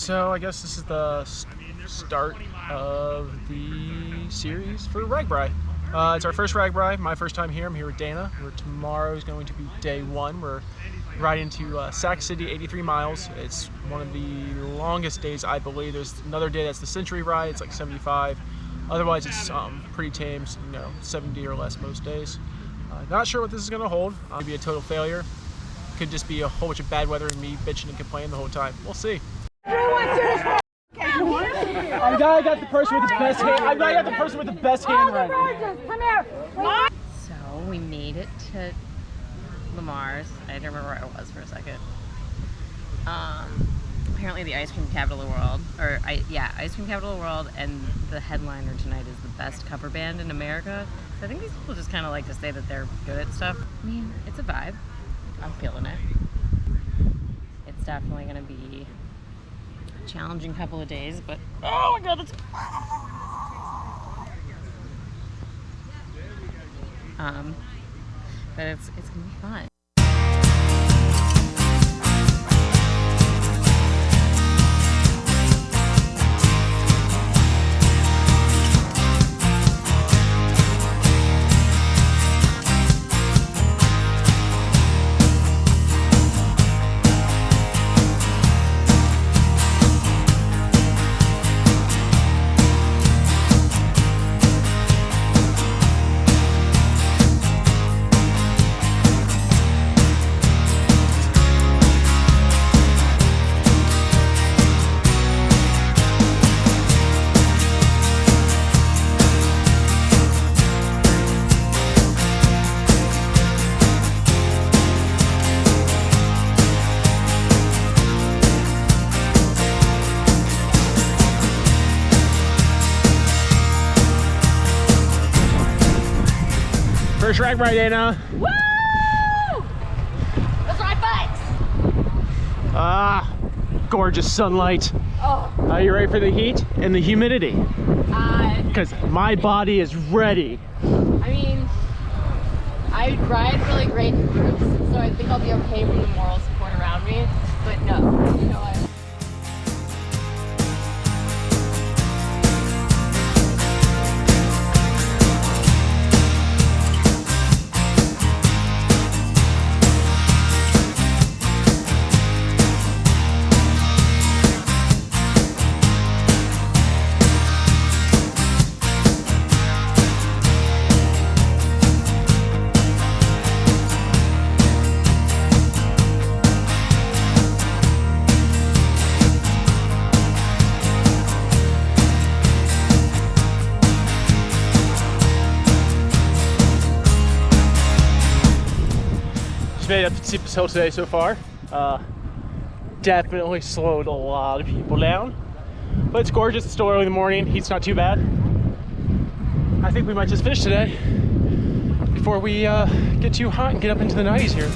So I guess this is the start of the series for RAGBRAI. It's our first RAGBRAI, my first time here. I'm here with Dana. Tomorrow is going to be day one. We're riding to Sac City, 83 miles. It's one of the longest days, I believe. There's another day that's the Century ride. It's like 75. Otherwise, it's pretty tame, 70 or less most days. Not sure what this is going to hold. Could be a total failure. Could just be a whole bunch of bad weather and me bitching and complaining the whole time. We'll see. I got the person with the best hand. I got the person with the best handwriting. Come here. So we made it to Lamar's. I don't remember where I was for a second. Apparently the ice cream capital of the world, ice cream capital of the world, and the headliner tonight is the best cover band in America. So I think these people just kind of like to say that they're good at stuff. I mean, it's a vibe. I'm feeling it. It's definitely gonna be a challenging couple of days, but oh my god, but it's gonna be fun. First RAGBRAI, Dana. Woo! Let's ride bikes! Gorgeous sunlight. Oh. Are you ready for the heat and the humidity? Because my body is ready. I mean, I ride really great in groups, so I think I'll be okay from the moral support around me, but no, you know what? Made up to Steepest Hill today so far. Definitely slowed a lot of people down, but it's gorgeous. It's still early in the morning. Heat's not too bad. I think we might just finish today before we get too hot and get up into the 90s here.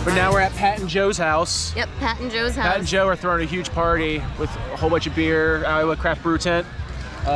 Now we're at Pat and Joe's house. Yep, Pat and Joe's house. Pat and Joe are throwing a huge party with a whole bunch of beer, Iowa craft brew tent, and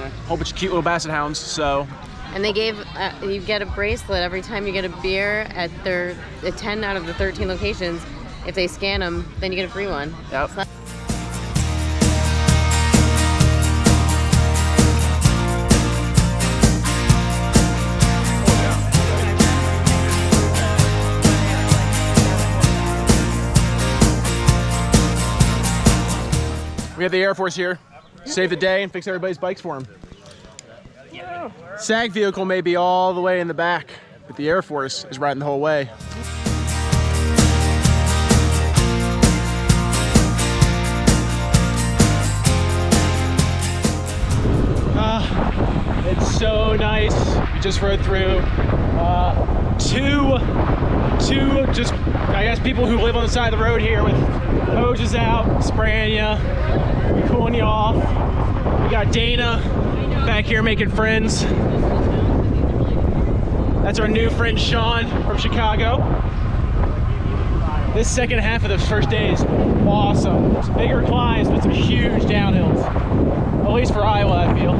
a whole bunch of cute little basset hounds. So. And they gave you get a bracelet every time you get a beer at 10 out of the 13 locations. If they scan them, then you get a free one. Yep. So we have the Air Force here, save the day and fix everybody's bikes for them. SAG vehicle may be all the way in the back, but the Air Force is riding the whole way. It's so nice. We just rode through two just, I guess, people who live on the side of the road here with hoses out, spraying you, cooling you off. We got Dana back here making friends. That's our new friend Sean from Chicago. This second half of the first day is awesome. Some bigger climbs, but some huge downhills. At least for Iowa, I feel.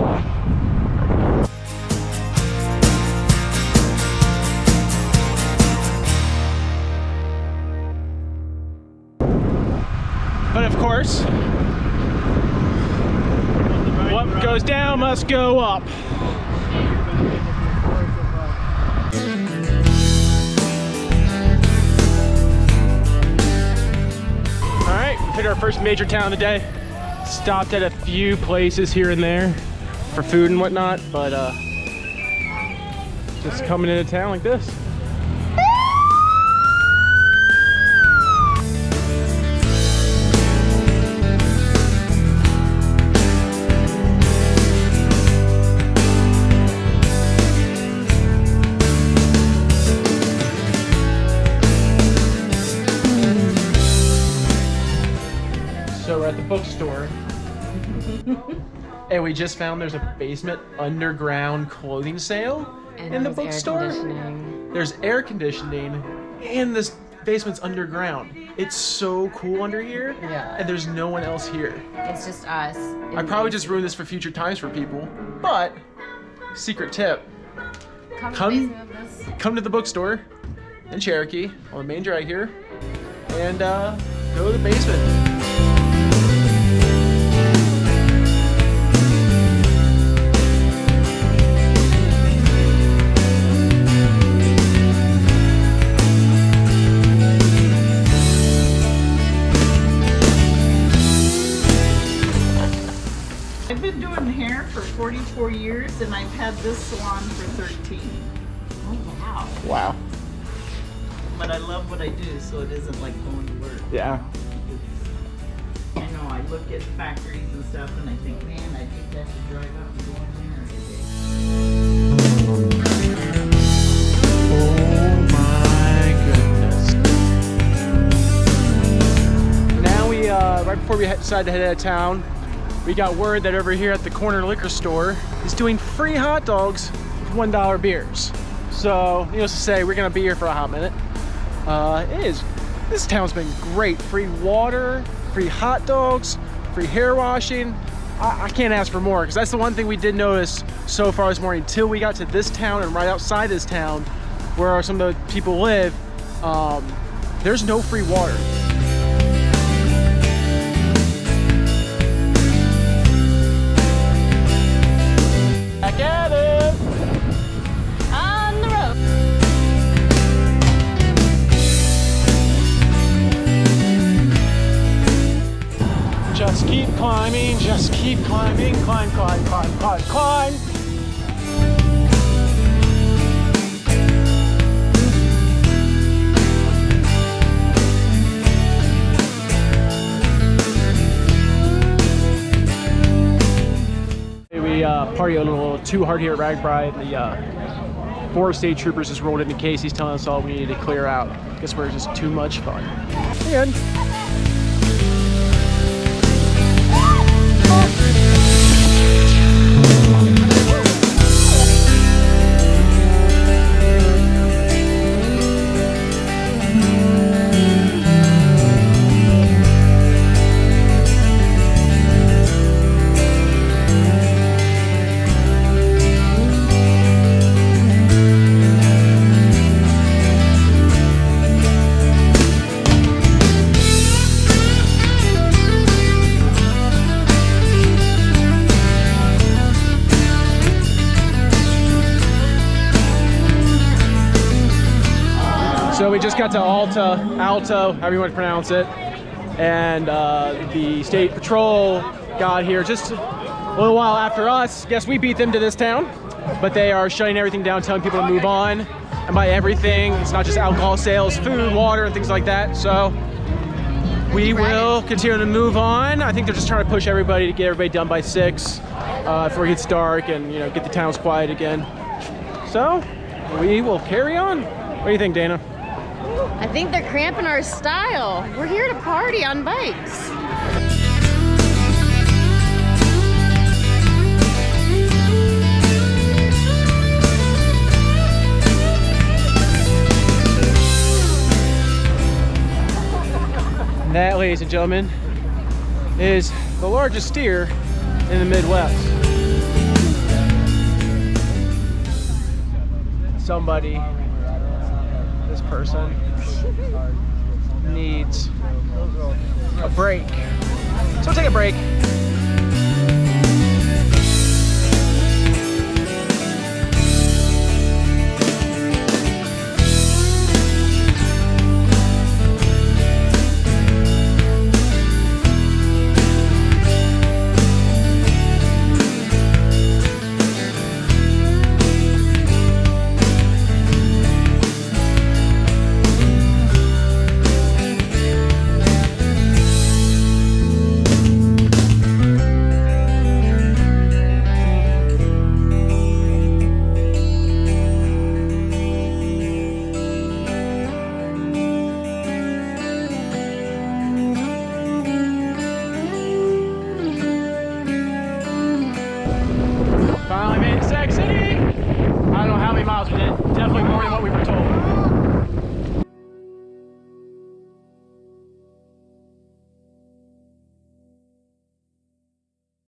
But of course, what goes down must go up. Alright, we hit our first major town of the day. Stopped at a few places here and there for food and whatnot, but just coming into town like this. So we're at the bookstore, and we just found there's a basement underground clothing sale in the bookstore. There's air conditioning, and this basement's underground. It's so cool under here, and there's no one else here. It's just us. I probably just ruined this for future times for people, but secret tip: come to the bookstore in Cherokee on the main drag here, and go to the basement. I've been doing hair for 44 years and I've had this salon for 13. Oh, wow. Wow. But I love what I do, so it isn't like going to work. Yeah. I know, I look at factories and stuff and I think, man, I'd hate to have to drive out and go in there every day. Oh my goodness. Now we, right before we decided to head out of town, we got word that over here at the corner liquor store is doing free hot dogs with $1 beers. So, needless to say, we're gonna be here for a hot minute. This town's been great. Free water, free hot dogs, free hair washing. I can't ask for more, because that's the one thing we did notice so far this morning. Until we got to this town and right outside this town, where some of the people live, there's no free water. Back at it! On the road. Just keep climbing, just keep climbing, climb, climb, climb, climb, climb. We party a little too hard here at RAGBRAI. The 4 state troopers just rolled into Casey's telling us all we needed to clear out. Guess we're just too much fun. And so we just got to Alto, however you want to pronounce it, and the state patrol got here just a little while after us. Guess we beat them to this town, but they are shutting everything down, telling people to move on. And by everything, it's not just alcohol sales, food, water, and things like that. So we will continue to move on. I think they're just trying to push everybody to get everybody done by 6 before it gets dark and get the towns quiet again. So we will carry on. What do you think, Dana? I think they're cramping our style. We're here to party on bikes. That, ladies and gentlemen, is the largest steer in the Midwest. Somebody, this person, needs a break. So we'll take a break. Finally made it to Sac City. I don't know how many miles we did. Definitely more than what we were told.